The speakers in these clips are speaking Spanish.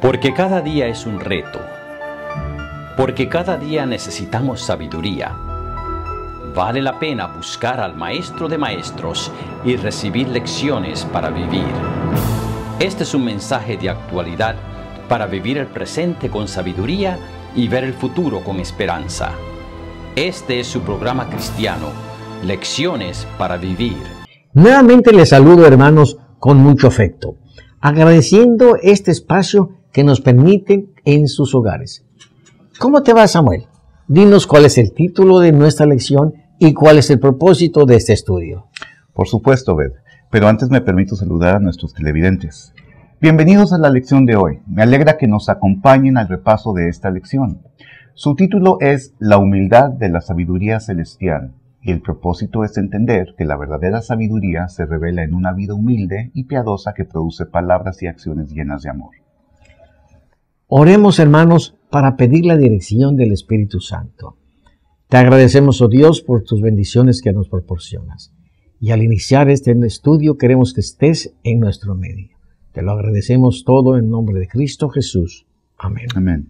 Porque cada día es un reto. Porque cada día necesitamos sabiduría. Vale la pena buscar al Maestro de Maestros y recibir lecciones para vivir. Este es un mensaje de actualidad para vivir el presente con sabiduría y ver el futuro con esperanza. Este es su programa cristiano, Lecciones para Vivir. Nuevamente les saludo, hermanos, con mucho afecto, agradeciendo este espacio que nos permiten en sus hogares. ¿Cómo te va, Samuel? Dinos cuál es el título de nuestra lección y cuál es el propósito de este estudio. Por supuesto, Beth, pero antes me permito saludar a nuestros televidentes. Bienvenidos a la lección de hoy. Me alegra que nos acompañen al repaso de esta lección. Su título es La humildad de la sabiduría celestial, y el propósito es entender que la verdadera sabiduría se revela en una vida humilde y piadosa que produce palabras y acciones llenas de amor. Oremos, hermanos, para pedir la dirección del Espíritu Santo. Te agradecemos, oh Dios, por tus bendiciones que nos proporcionas. Y al iniciar este estudio queremos que estés en nuestro medio. Te lo agradecemos todo en nombre de Cristo Jesús. Amén. Amén.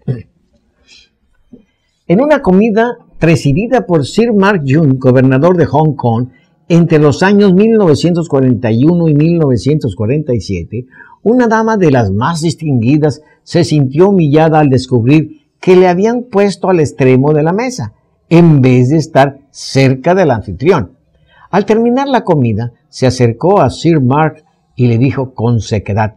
En una comida presidida por Sir Mark Young, gobernador de Hong Kong, entre los años 1941 y 1947, una dama de las más distinguidas se sintió humillada al descubrir que le habían puesto al extremo de la mesa, en vez de estar cerca del anfitrión. Al terminar la comida, se acercó a Sir Mark y le dijo con sequedad: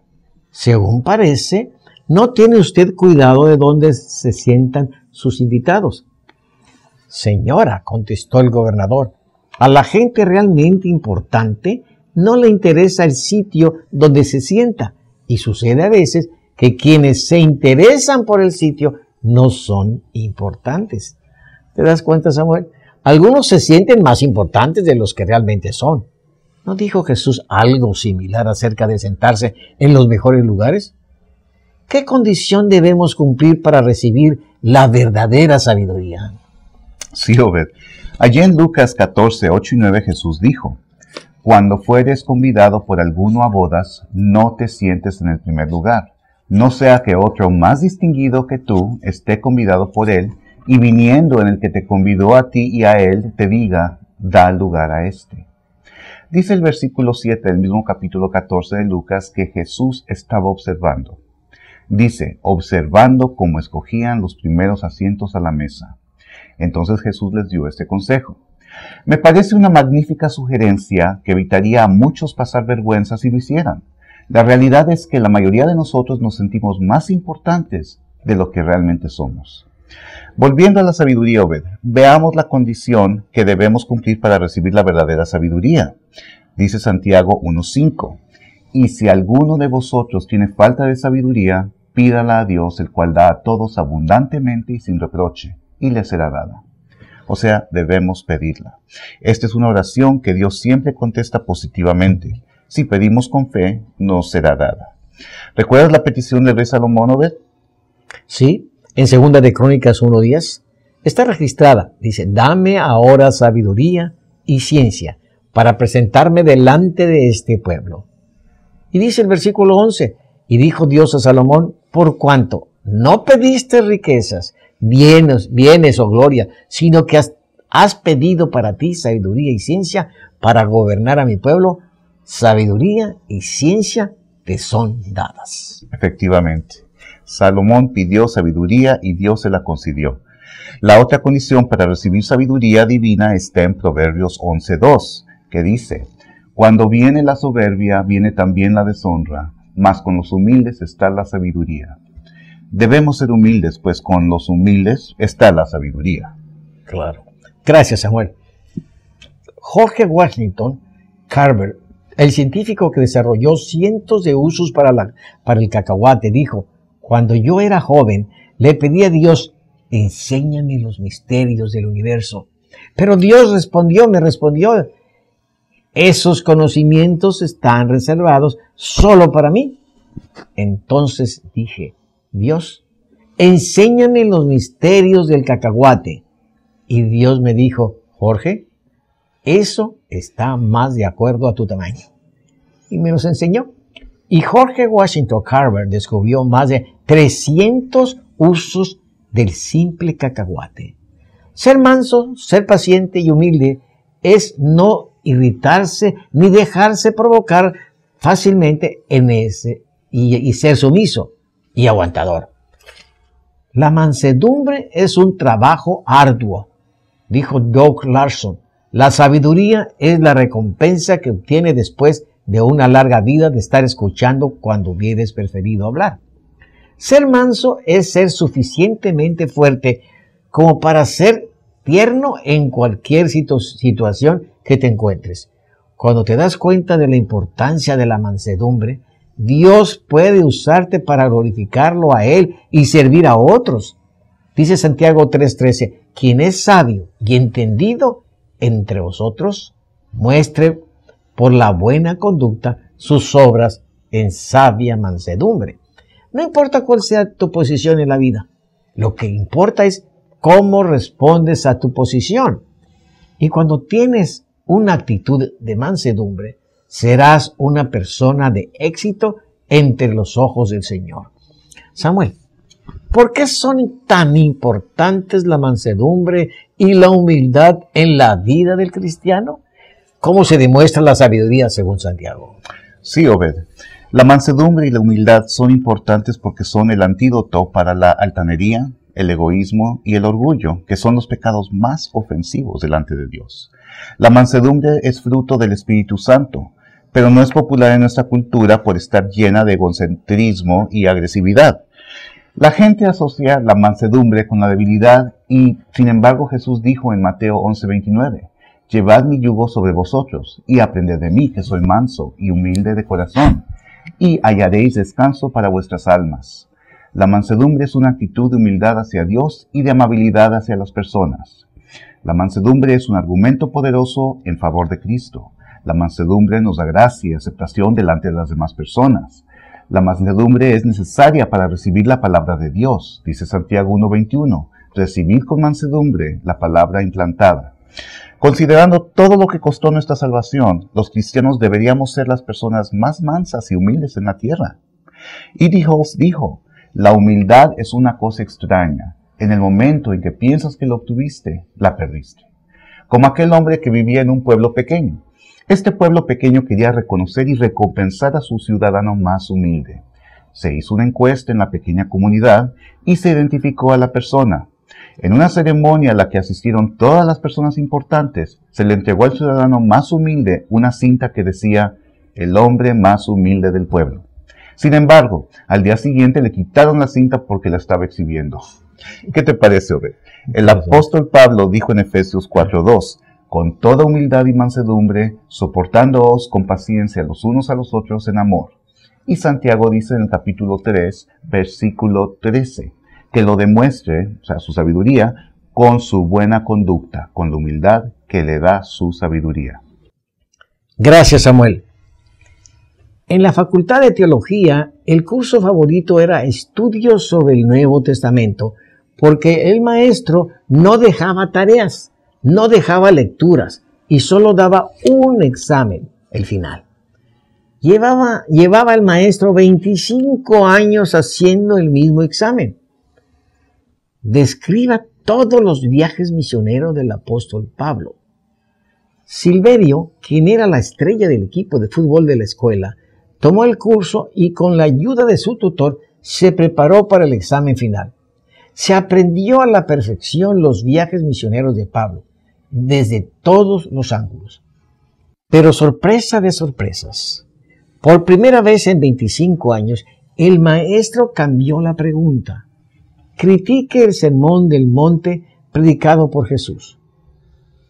«Según parece, no tiene usted cuidado de dónde se sientan sus invitados». «Señora», contestó el gobernador, «a la gente realmente importante no le interesa el sitio donde se sienta, y sucede a veces que quienes se interesan por el sitio no son importantes». ¿Te das cuenta, Samuel? Algunos se sienten más importantes de los que realmente son. ¿No dijo Jesús algo similar acerca de sentarse en los mejores lugares? ¿Qué condición debemos cumplir para recibir la verdadera sabiduría? Sí, Obed. Allí en Lucas 14, 8 y 9 Jesús dijo: «Cuando fueres convidado por alguno a bodas, no te sientes en el primer lugar, no sea que otro más distinguido que tú esté convidado por él, y viniendo en el que te convidó a ti y a él, te diga: da lugar a este». Dice el versículo 7 del mismo capítulo 14 de Lucas que Jesús estaba observando. Dice, observando cómo escogían los primeros asientos a la mesa. Entonces Jesús les dio este consejo. Me parece una magnífica sugerencia que evitaría a muchos pasar vergüenza si lo hicieran. La realidad es que la mayoría de nosotros nos sentimos más importantes de lo que realmente somos. Volviendo a la sabiduría, Obed, veamos la condición que debemos cumplir para recibir la verdadera sabiduría. Dice Santiago 1:5, «Y si alguno de vosotros tiene falta de sabiduría, pídala a Dios, el cual da a todos abundantemente y sin reproche, y le será dada». O sea, debemos pedirla. Esta es una oración que Dios siempre contesta positivamente. Si pedimos con fe, nos será dada. ¿Recuerdas la petición del rey Salomón, Obed? Sí, en 2 de Crónicas 1:10 está registrada. Dice: «Dame ahora sabiduría y ciencia para presentarme delante de este pueblo». Y dice el versículo 11: «Y dijo Dios a Salomón: por cuanto no pediste riquezas, bienes o gloria, sino que has pedido para ti sabiduría y ciencia para gobernar a mi pueblo, sabiduría y ciencia te son dadas». Efectivamente. Salomón pidió sabiduría y Dios se la concedió. La otra condición para recibir sabiduría divina está en Proverbios 11:2, que dice: «Cuando viene la soberbia, viene también la deshonra, mas con los humildes está la sabiduría». Debemos ser humildes, pues con los humildes está la sabiduría. Claro. Gracias, Samuel. George Washington Carver, el científico que desarrolló cientos de usos para el cacahuate, dijo: «Cuando yo era joven, le pedí a Dios: enséñame los misterios del universo. Pero Dios me respondió: esos conocimientos están reservados solo para mí». Entonces dije: «Dios, enséñame los misterios del cacahuate». Y Dios me dijo: «Jorge, eso está más de acuerdo a tu tamaño». Y me los enseñó. Y Jorge Washington Carver descubrió más de 300 usos del simple cacahuate. Ser manso, ser paciente y humilde es no irritarse ni dejarse provocar fácilmente y ser sumiso y aguantador. La mansedumbre es un trabajo arduo, dijo Doug Larson. La sabiduría es la recompensa que obtiene después de una larga vida de estar escuchando cuando hubieras preferido hablar. Ser manso es ser suficientemente fuerte como para ser tierno en cualquier situación que te encuentres. Cuando te das cuenta de la importancia de la mansedumbre, Dios puede usarte para glorificarlo a Él y servir a otros. Dice Santiago 3:13, quien es sabio y entendido entre vosotros, muestre por la buena conducta sus obras en sabia mansedumbre. No importa cuál sea tu posición en la vida, lo que importa es cómo respondes a tu posición. Y cuando tienes una actitud de mansedumbre, serás una persona de éxito entre los ojos del Señor. Samuel, ¿por qué son tan importantes la mansedumbre y la humildad en la vida del cristiano? ¿Cómo se demuestra la sabiduría según Santiago? Sí, Obed. La mansedumbre y la humildad son importantes porque son el antídoto para la altanería, el egoísmo y el orgullo, que son los pecados más ofensivos delante de Dios. La mansedumbre es fruto del Espíritu Santo, pero no es popular en nuestra cultura por estar llena de egocentrismo y agresividad. La gente asocia la mansedumbre con la debilidad y, sin embargo, Jesús dijo en Mateo 11:29, llevad mi yugo sobre vosotros y aprended de mí, que soy manso y humilde de corazón, y hallaréis descanso para vuestras almas. La mansedumbre es una actitud de humildad hacia Dios y de amabilidad hacia las personas. La mansedumbre es un argumento poderoso en favor de Cristo. La mansedumbre nos da gracia y aceptación delante de las demás personas. La mansedumbre es necesaria para recibir la palabra de Dios, dice Santiago 1:21, recibid con mansedumbre la palabra implantada. Considerando todo lo que costó nuestra salvación, los cristianos deberíamos ser las personas más mansas y humildes en la tierra. E.D. Holtz dijo, la humildad es una cosa extraña. En el momento en que piensas que lo obtuviste, la perdiste. Como aquel hombre que vivía en un pueblo pequeño. Este pueblo pequeño quería reconocer y recompensar a su ciudadano más humilde. Se hizo una encuesta en la pequeña comunidad y se identificó a la persona. En una ceremonia a la que asistieron todas las personas importantes, se le entregó al ciudadano más humilde una cinta que decía, el hombre más humilde del pueblo. Sin embargo, al día siguiente le quitaron la cinta porque la estaba exhibiendo. ¿Qué te parece, Obed? El apóstol Pablo dijo en Efesios 4:2, con toda humildad y mansedumbre, soportándoos con paciencia los unos a los otros en amor. Y Santiago dice en el capítulo 3, versículo 13, que lo demuestre, o sea, su sabiduría, con su buena conducta, con la humildad que le da su sabiduría. Gracias, Samuel. En la Facultad de Teología, el curso favorito era Estudios sobre el Nuevo Testamento, porque el maestro no dejaba tareas, no dejaba lecturas y solo daba un examen, el final. Llevaba el maestro 25 años haciendo el mismo examen. Describa todos los viajes misioneros del apóstol Pablo. Silverio, quien era la estrella del equipo de fútbol de la escuela, tomó el curso y con la ayuda de su tutor se preparó para el examen final. Se aprendió a la perfección los viajes misioneros de Pablo, desde todos los ángulos. Pero sorpresa de sorpresas, por primera vez en 25 años, el maestro cambió la pregunta. Critique el sermón del monte predicado por Jesús.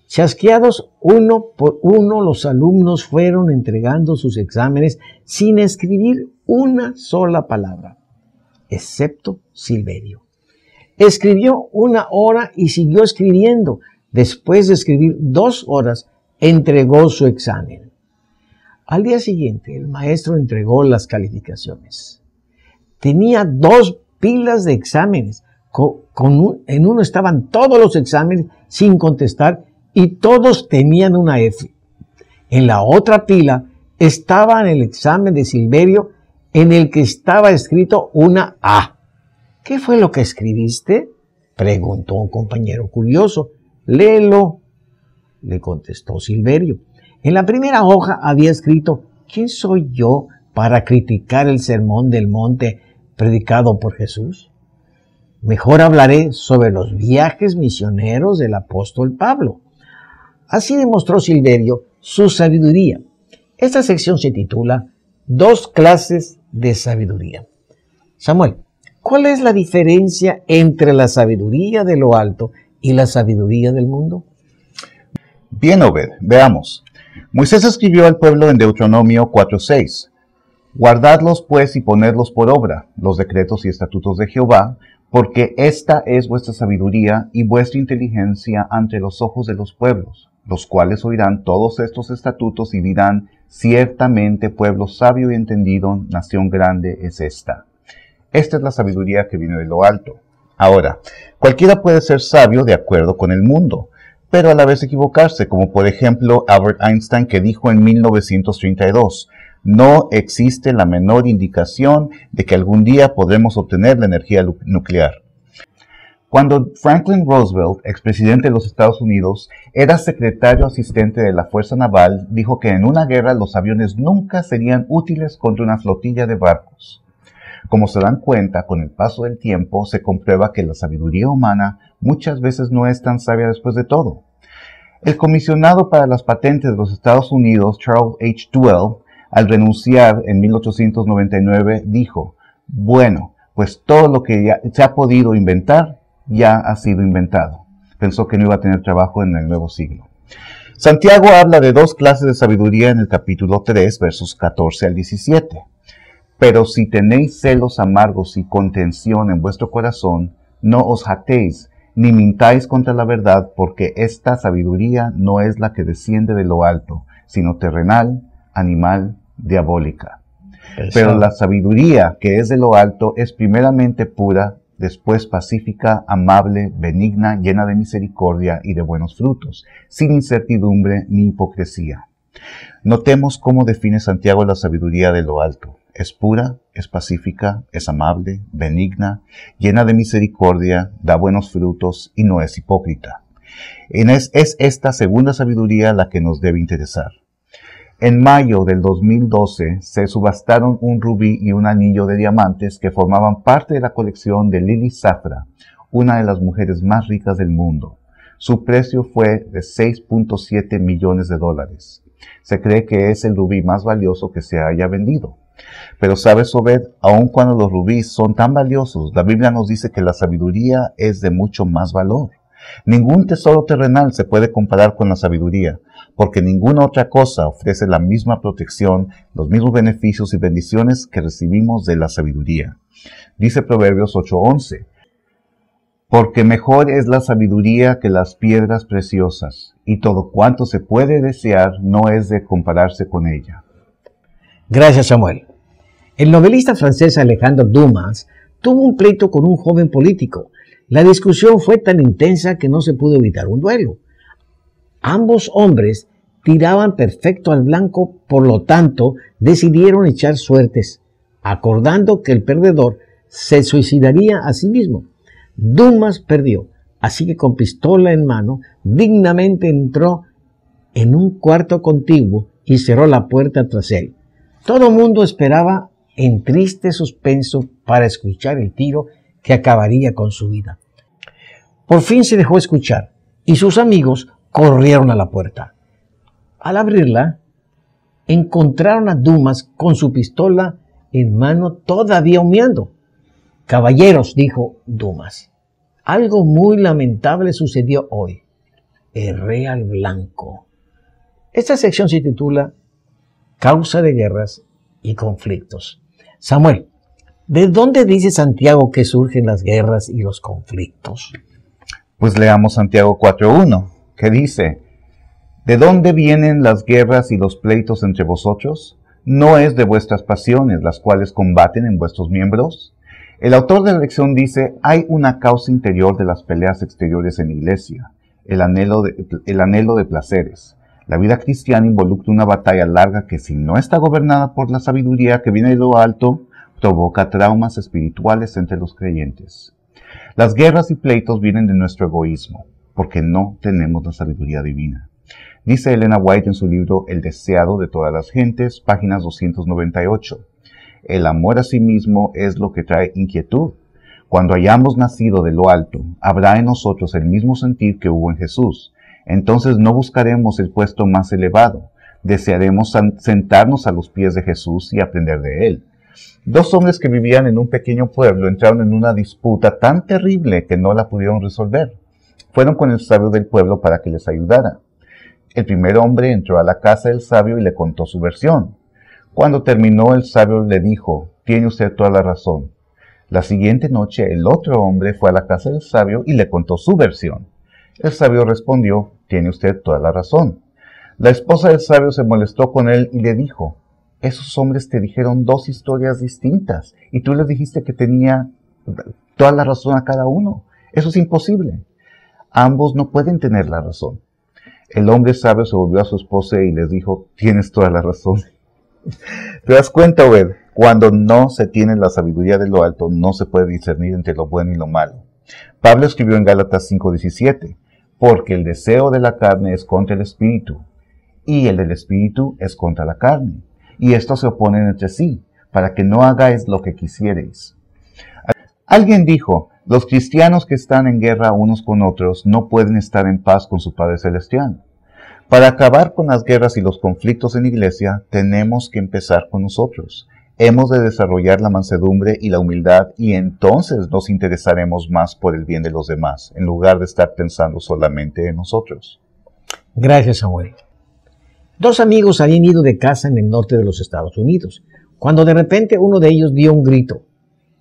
Chasqueados uno por uno, los alumnos fueron entregando sus exámenes sin escribir una sola palabra, excepto Silverio. Escribió 1 hora y siguió escribiendo. Después de escribir 2 horas, entregó su examen. Al día siguiente, el maestro entregó las calificaciones. Tenía 2 pilas de exámenes. En uno estaban todos los exámenes sin contestar y todos tenían una F. En la otra pila estaba el examen de Silverio en el que estaba escrito una A. ¿Qué fue lo que escribiste?, preguntó un compañero curioso. Léelo, le contestó Silverio. En la primera hoja había escrito: ¿quién soy yo para criticar el sermón del monte predicado por Jesús? Mejor hablaré sobre los viajes misioneros del apóstol Pablo. Así demostró Silverio su sabiduría. Esta sección se titula Dos clases de sabiduría. Samuel, ¿cuál es la diferencia entre la sabiduría de lo alto y la sabiduría del mundo? Bien, Obed, veamos. Moisés escribió al pueblo en Deuteronomio 4:6. Guardadlos pues y ponedlos por obra, los decretos y estatutos de Jehová, porque esta es vuestra sabiduría y vuestra inteligencia ante los ojos de los pueblos, los cuales oirán todos estos estatutos y dirán: ciertamente pueblo sabio y entendido, nación grande es esta. Esta es la sabiduría que viene de lo alto. Ahora, cualquiera puede ser sabio de acuerdo con el mundo, pero a la vez equivocarse, como por ejemplo Albert Einstein, que dijo en 1932, no existe la menor indicación de que algún día podremos obtener la energía nuclear. Cuando Franklin Roosevelt, expresidente de los Estados Unidos, era secretario asistente de la Fuerza Naval, dijo que en una guerra los aviones nunca serían útiles contra una flotilla de barcos. Como se dan cuenta, con el paso del tiempo se comprueba que la sabiduría humana muchas veces no es tan sabia después de todo. El comisionado para las patentes de los Estados Unidos, Charles H. Duell, al renunciar en 1899, dijo: bueno, pues todo lo que ya se ha podido inventar ya ha sido inventado. Pensó que no iba a tener trabajo en el nuevo siglo. Santiago habla de dos clases de sabiduría en el capítulo 3, versos 14 al 17. Pero si tenéis celos amargos y contención en vuestro corazón, no os jactéis, ni mintáis contra la verdad, porque esta sabiduría no es la que desciende de lo alto, sino terrenal, animal, diabólica. Pero la sabiduría que es de lo alto es primeramente pura, después pacífica, amable, benigna, llena de misericordia y de buenos frutos, sin incertidumbre ni hipocresía. Notemos cómo define Santiago la sabiduría de lo alto. Es pura, es pacífica, es amable, benigna, llena de misericordia, da buenos frutos y no es hipócrita. Es esta segunda sabiduría la que nos debe interesar. En mayo del 2012 se subastaron un rubí y un anillo de diamantes que formaban parte de la colección de Lily Safra, una de las mujeres más ricas del mundo. Su precio fue de $6.7 millones. Se cree que es el rubí más valioso que se haya vendido. Pero sabes, Obed, aun cuando los rubíes son tan valiosos, la Biblia nos dice que la sabiduría es de mucho más valor. Ningún tesoro terrenal se puede comparar con la sabiduría, porque ninguna otra cosa ofrece la misma protección, los mismos beneficios y bendiciones que recibimos de la sabiduría. Dice Proverbios 8:11, porque mejor es la sabiduría que las piedras preciosas, y todo cuanto se puede desear no es de compararse con ella. Gracias, Samuel. El novelista francés Alejandro Dumas tuvo un pleito con un joven político. La discusión fue tan intensa que no se pudo evitar un duelo. Ambos hombres tiraban perfecto al blanco, por lo tanto, decidieron echar suertes, acordando que el perdedor se suicidaría a sí mismo. Dumas perdió, así que con pistola en mano, dignamente entró en un cuarto contiguo y cerró la puerta tras él. Todo el mundo esperaba en triste suspenso para escuchar el tiro que acabaría con su vida. Por fin se dejó escuchar y sus amigos corrieron a la puerta. Al abrirla, encontraron a Dumas con su pistola en mano, todavía humeando. Caballeros, dijo Dumas, algo muy lamentable sucedió hoy. Erré al blanco. Esta sección se titula Causa de guerras y conflictos. Samuel, ¿de dónde dice Santiago que surgen las guerras y los conflictos? Pues leamos Santiago 4:1, que dice: ¿de dónde vienen las guerras y los pleitos entre vosotros? ¿No es de vuestras pasiones las cuales combaten en vuestros miembros? El autor de la lección dice: hay una causa interior de las peleas exteriores en la iglesia, el anhelo de placeres. La vida cristiana involucra una batalla larga que, si no está gobernada por la sabiduría que viene de lo alto, provoca traumas espirituales entre los creyentes. Las guerras y pleitos vienen de nuestro egoísmo, porque no tenemos la sabiduría divina. Dice Elena White en su libro El deseado de todas las gentes, páginas 298. El amor a sí mismo es lo que trae inquietud. Cuando hayamos nacido de lo alto, habrá en nosotros el mismo sentir que hubo en Jesús. Entonces no buscaremos el puesto más elevado, desearemos sentarnos a los pies de Jesús y aprender de él. Dos hombres que vivían en un pequeño pueblo entraron en una disputa tan terrible que no la pudieron resolver. Fueron con el sabio del pueblo para que les ayudara. El primer hombre entró a la casa del sabio y le contó su versión. Cuando terminó, el sabio le dijo: «Tiene usted toda la razón». La siguiente noche, el otro hombre fue a la casa del sabio y le contó su versión. El sabio respondió: «Tiene usted toda la razón». La esposa del sabio se molestó con él y le dijo: «Esos hombres te dijeron dos historias distintas y tú les dijiste que tenía toda la razón a cada uno. Eso es imposible. Ambos no pueden tener la razón». El hombre sabio se volvió a su esposa y les dijo: «Tienes toda la razón». ¿Te das cuenta, Obed? Cuando no se tiene la sabiduría de lo alto, no se puede discernir entre lo bueno y lo malo. Pablo escribió en Gálatas 5:17, «Porque el deseo de la carne es contra el espíritu, y el del espíritu es contra la carne, y estos se oponen entre sí, para que no hagáis lo que quisierais». Alguien dijo: los cristianos que están en guerra unos con otros no pueden estar en paz con su Padre Celestial. Para acabar con las guerras y los conflictos en la iglesia, tenemos que empezar con nosotros. Hemos de desarrollar la mansedumbre y la humildad, y entonces nos interesaremos más por el bien de los demás, en lugar de estar pensando solamente en nosotros. Gracias, Samuel. Dos amigos habían ido de casa en el norte de los Estados Unidos, cuando de repente uno de ellos dio un grito.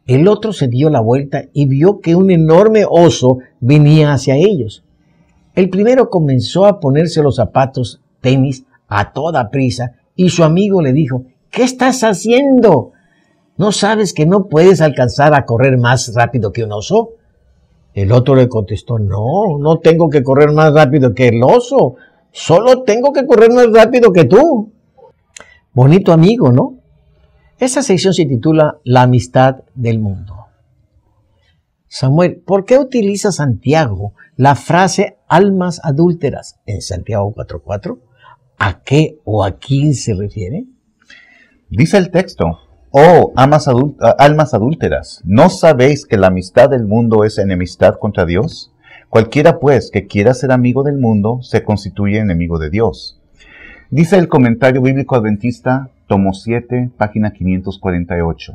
El otro se dio la vuelta y vio que un enorme oso venía hacia ellos. El primero comenzó a ponerse los zapatos tenis a toda prisa y su amigo le dijo: «¿Qué estás haciendo? ¿No sabes que no puedes alcanzar a correr más rápido que un oso?» El otro le contestó: no tengo que correr más rápido que el oso, solo tengo que correr más rápido que tú». Bonito amigo, ¿no? Esta sección se titula La amistad del mundo. Samuel, ¿por qué utiliza Santiago la frase almas adúlteras en Santiago 4:4? ¿A qué o a quién se refiere? Dice el texto: «Oh, almas adúlteras, ¿no sabéis que la amistad del mundo es enemistad contra Dios? Cualquiera, pues, que quiera ser amigo del mundo, se constituye enemigo de Dios». Dice el Comentario Bíblico Adventista, tomo 7, página 548.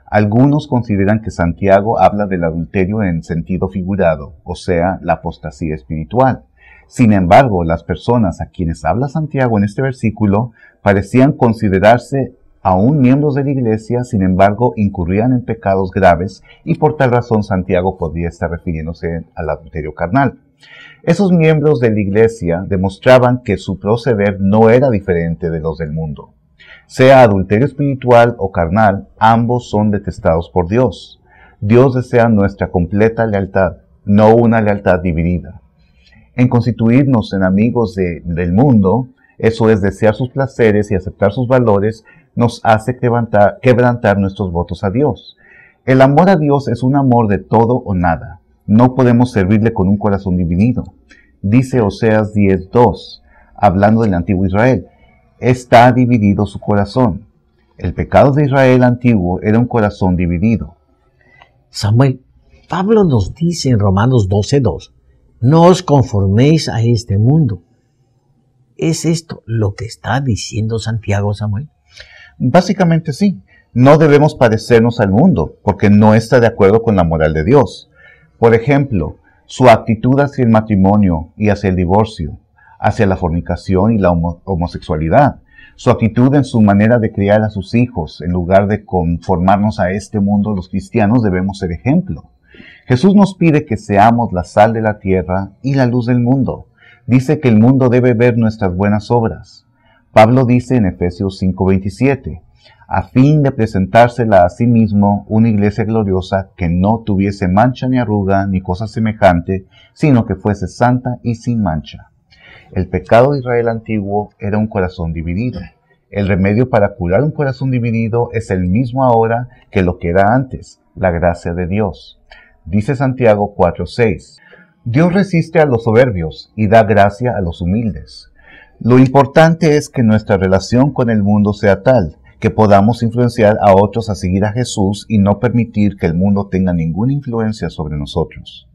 Algunos consideran que Santiago habla del adulterio en sentido figurado, o sea, la apostasía espiritual. Sin embargo, las personas a quienes habla Santiago en este versículo parecían considerarse aún miembros de la iglesia, sin embargo, incurrían en pecados graves y por tal razón Santiago podría estar refiriéndose al adulterio carnal. Esos miembros de la iglesia demostraban que su proceder no era diferente de los del mundo. Sea adulterio espiritual o carnal, ambos son detestados por Dios. Dios desea nuestra completa lealtad, no una lealtad dividida. En constituirnos en amigos del mundo, eso es desear sus placeres y aceptar sus valores, nos hace quebrantar nuestros votos a Dios. El amor a Dios es un amor de todo o nada. No podemos servirle con un corazón dividido. Dice Oseas 10:2, hablando del antiguo Israel: «Está dividido su corazón». El pecado de Israel antiguo era un corazón dividido. Samuel, Pablo nos dice en Romanos 12:2, «No os conforméis a este mundo». ¿Es esto lo que está diciendo Santiago, Samuel? Básicamente sí. No debemos parecernos al mundo, porque no está de acuerdo con la moral de Dios. Por ejemplo, su actitud hacia el matrimonio y hacia el divorcio, hacia la fornicación y la homosexualidad, su actitud en su manera de criar a sus hijos. En lugar de conformarnos a este mundo, los cristianos debemos ser ejemplo. Jesús nos pide que seamos la sal de la tierra y la luz del mundo. Dice que el mundo debe ver nuestras buenas obras. Pablo dice en Efesios 5:27, a fin de presentársela a sí mismo una iglesia gloriosa que no tuviese mancha ni arruga ni cosa semejante, sino que fuese santa y sin mancha. El pecado de Israel antiguo era un corazón dividido. El remedio para curar un corazón dividido es el mismo ahora que lo que era antes, la gracia de Dios. Dice Santiago 4:6. Dios resiste a los soberbios y da gracia a los humildes. Lo importante es que nuestra relación con el mundo sea tal que podamos influenciar a otros a seguir a Jesús y no permitir que el mundo tenga ninguna influencia sobre nosotros.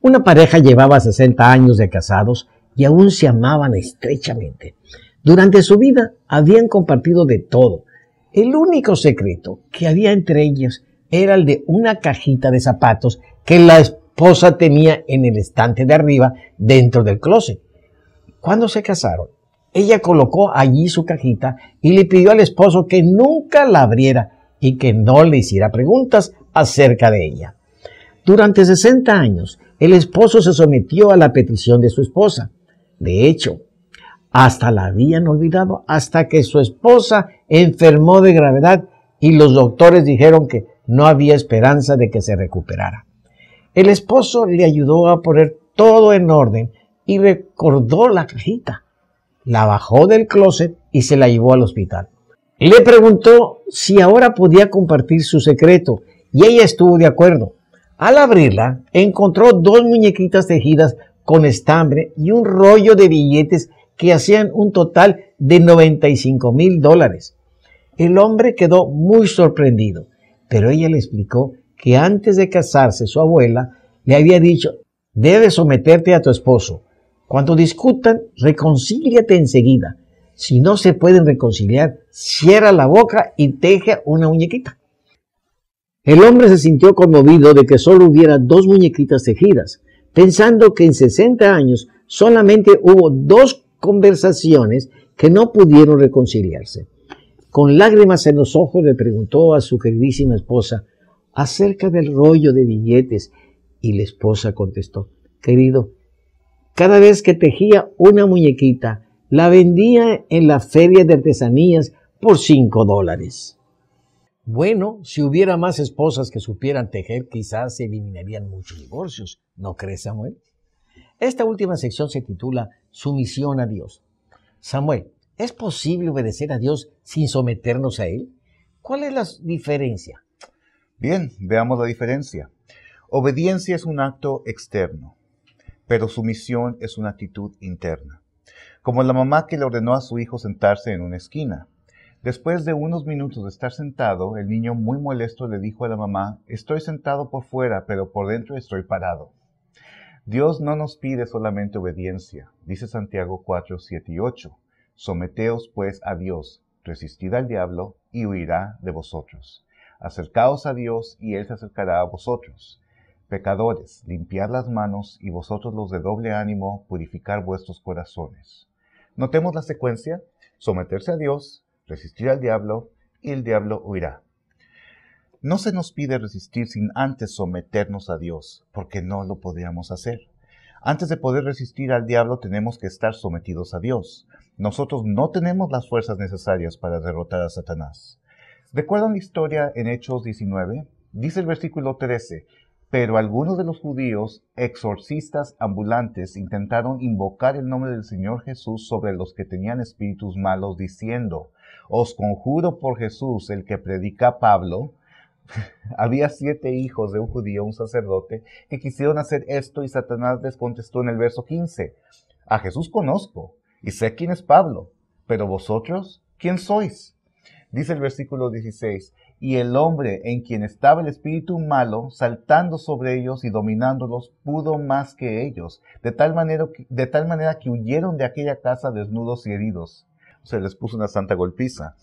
Una pareja llevaba 60 años de casados y aún se amaban estrechamente. Durante su vida habían compartido de todo. El único secreto que había entre ellos era el de una cajita de zapatos que la esposa tenía en el estante de arriba dentro del closet. Cuando se casaron, ella colocó allí su cajita y le pidió al esposo que nunca la abriera y que no le hiciera preguntas acerca de ella. Durante 60 años, el esposo se sometió a la petición de su esposa. De hecho, hasta la habían olvidado hasta que su esposa enfermó de gravedad y los doctores dijeron que no había esperanza de que se recuperara. El esposo le ayudó a poner todo en orden y recordó la cajita. La bajó del closet y se la llevó al hospital. Le preguntó si ahora podía compartir su secreto y ella estuvo de acuerdo. Al abrirla, encontró 2 muñequitas tejidas con estambre y un rollo de billetes que hacían un total de $95,000. El hombre quedó muy sorprendido, pero ella le explicó que antes de casarse su abuela le había dicho: debes someterte a tu esposo. Cuando discutan, reconcíliate enseguida. Si no se pueden reconciliar, cierra la boca y teje una muñequita. El hombre se sintió conmovido de que solo hubiera 2 muñequitas tejidas, pensando que en 60 años solamente hubo 2 conversaciones que no pudieron reconciliarse. Con lágrimas en los ojos le preguntó a su queridísima esposa acerca del rollo de billetes y la esposa contestó: querido, cada vez que tejía una muñequita, la vendía en la feria de artesanías por $5. Bueno, si hubiera más esposas que supieran tejer, quizás se eliminarían muchos divorcios. ¿No crees, Samuel? Esta última sección se titula Sumisión a Dios. Samuel, ¿es posible obedecer a Dios sin someternos a Él? ¿Cuál es la diferencia? Bien, veamos la diferencia. Obediencia es un acto externo, pero sumisión es una actitud interna. Como la mamá que le ordenó a su hijo sentarse en una esquina. Después de unos minutos de estar sentado, el niño muy molesto le dijo a la mamá: estoy sentado por fuera, pero por dentro estoy parado. Dios no nos pide solamente obediencia. Dice Santiago 4:7-8. Someteos pues a Dios, resistid al diablo y huirá de vosotros. Acercaos a Dios y Él se acercará a vosotros. Pecadores, limpiad las manos y vosotros los de doble ánimo, purificar vuestros corazones. Notemos la secuencia: someterse a Dios, resistir al diablo y el diablo huirá. No se nos pide resistir sin antes someternos a Dios, porque no lo podríamos hacer. Antes de poder resistir al diablo tenemos que estar sometidos a Dios. Nosotros no tenemos las fuerzas necesarias para derrotar a Satanás. ¿Recuerdan la historia en Hechos 19? Dice el versículo 13, pero algunos de los judíos, exorcistas ambulantes, intentaron invocar el nombre del Señor Jesús sobre los que tenían espíritus malos, diciendo: os conjuro por Jesús, el que predica Pablo. Había 7 hijos de un judío, un sacerdote, que quisieron hacer esto y Satanás les contestó en el verso 15: a Jesús conozco y sé quién es Pablo, pero vosotros, ¿quién sois? Dice el versículo 16: y el hombre en quien estaba el espíritu malo, saltando sobre ellos y dominándolos, pudo más que ellos, de tal manera que huyeron de aquella casa desnudos y heridos. Se les puso una santa golpiza.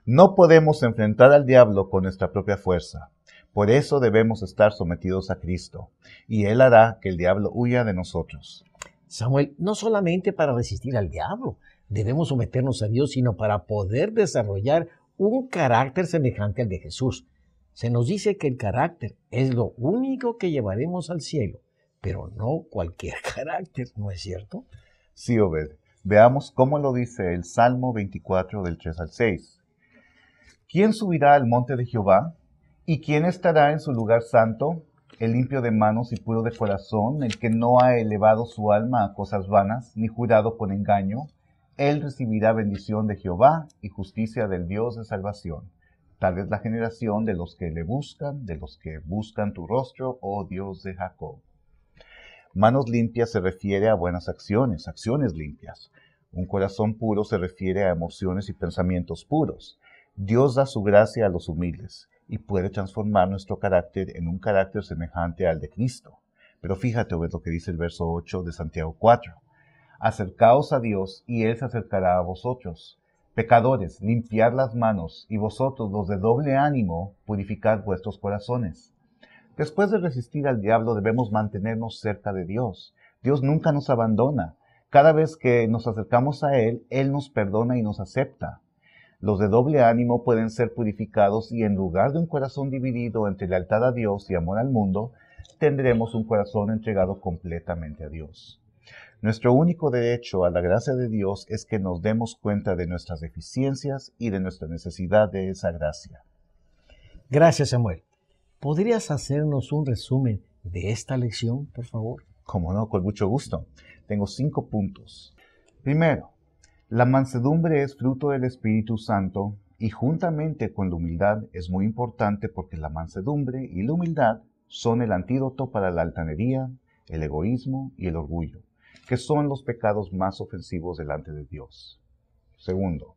No podemos enfrentar al diablo con nuestra propia fuerza. Por eso debemos estar sometidos a Cristo, y Él hará que el diablo huya de nosotros. Samuel, no solamente para resistir al diablo debemos someternos a Dios, sino para poder desarrollar un carácter semejante al de Jesús. Se nos dice que el carácter es lo único que llevaremos al cielo, pero no cualquier carácter, ¿no es cierto? Sí, Obed. Veamos cómo lo dice el Salmo 24 del 3 al 6. ¿Quién subirá al monte de Jehová? ¿Y quién estará en su lugar santo? el limpio de manos y puro de corazón, el que no ha elevado su alma a cosas vanas, ni jurado con engaño, él recibirá bendición de Jehová y justicia del Dios de salvación. Tal es la generación de los que le buscan, de los que buscan tu rostro, oh Dios de Jacob. Manos limpias se refiere a buenas acciones, acciones limpias. Un corazón puro se refiere a emociones y pensamientos puros. Dios da su gracia a los humildes y puede transformar nuestro carácter en un carácter semejante al de Cristo. Pero fíjate, ves lo que dice el verso 8 de Santiago 4. Acercaos a Dios y Él se acercará a vosotros. Pecadores, limpiad las manos, y vosotros, los de doble ánimo, purificad vuestros corazones. Después de resistir al diablo, debemos mantenernos cerca de Dios. Dios nunca nos abandona. Cada vez que nos acercamos a Él, Él nos perdona y nos acepta. Los de doble ánimo pueden ser purificados y en lugar de un corazón dividido entre lealtad a Dios y amor al mundo, tendremos un corazón entregado completamente a Dios. Nuestro único derecho a la gracia de Dios es que nos demos cuenta de nuestras deficiencias y de nuestra necesidad de esa gracia. Gracias, Samuel. ¿Podrías hacernos un resumen de esta lección, por favor? Cómo no, con mucho gusto. Tengo 5 puntos. Primero, la mansedumbre es fruto del Espíritu Santo y juntamente con la humildad es muy importante porque la mansedumbre y la humildad son el antídoto para la altanería, el egoísmo y el orgullo, que son los pecados más ofensivos delante de Dios. Segundo,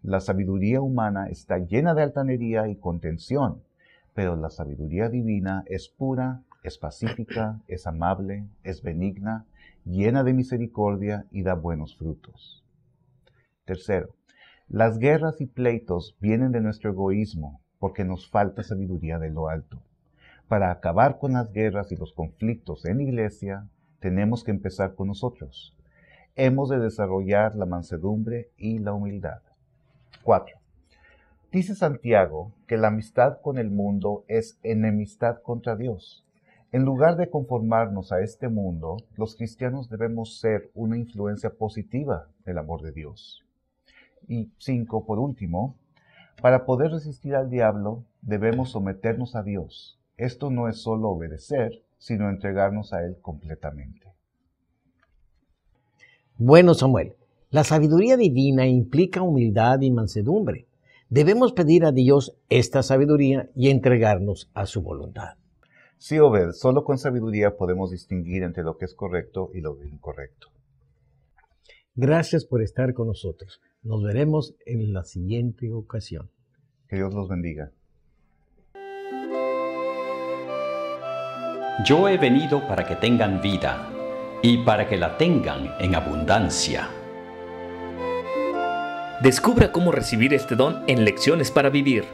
la sabiduría humana está llena de altanería y contención, pero la sabiduría divina es pura, es pacífica, es amable, es benigna, llena de misericordia y da buenos frutos. Tercero, las guerras y pleitos vienen de nuestro egoísmo porque nos falta sabiduría de lo alto. Para acabar con las guerras y los conflictos en la iglesia, tenemos que empezar con nosotros. Hemos de desarrollar la mansedumbre y la humildad. 4. Dice Santiago que la amistad con el mundo es enemistad contra Dios. En lugar de conformarnos a este mundo, los cristianos debemos ser una influencia positiva del amor de Dios. Y 5, por último, para poder resistir al diablo, debemos someternos a Dios. Esto no es solo obedecer, sino entregarnos a Él completamente. Bueno, Samuel, la sabiduría divina implica humildad y mansedumbre. Debemos pedir a Dios esta sabiduría y entregarnos a su voluntad. Sí, Obed, solo con sabiduría podemos distinguir entre lo que es correcto y lo incorrecto. Gracias por estar con nosotros. Nos veremos en la siguiente ocasión. Que Dios los bendiga. Yo he venido para que tengan vida y para que la tengan en abundancia. Descubra cómo recibir este don en Lecciones para Vivir.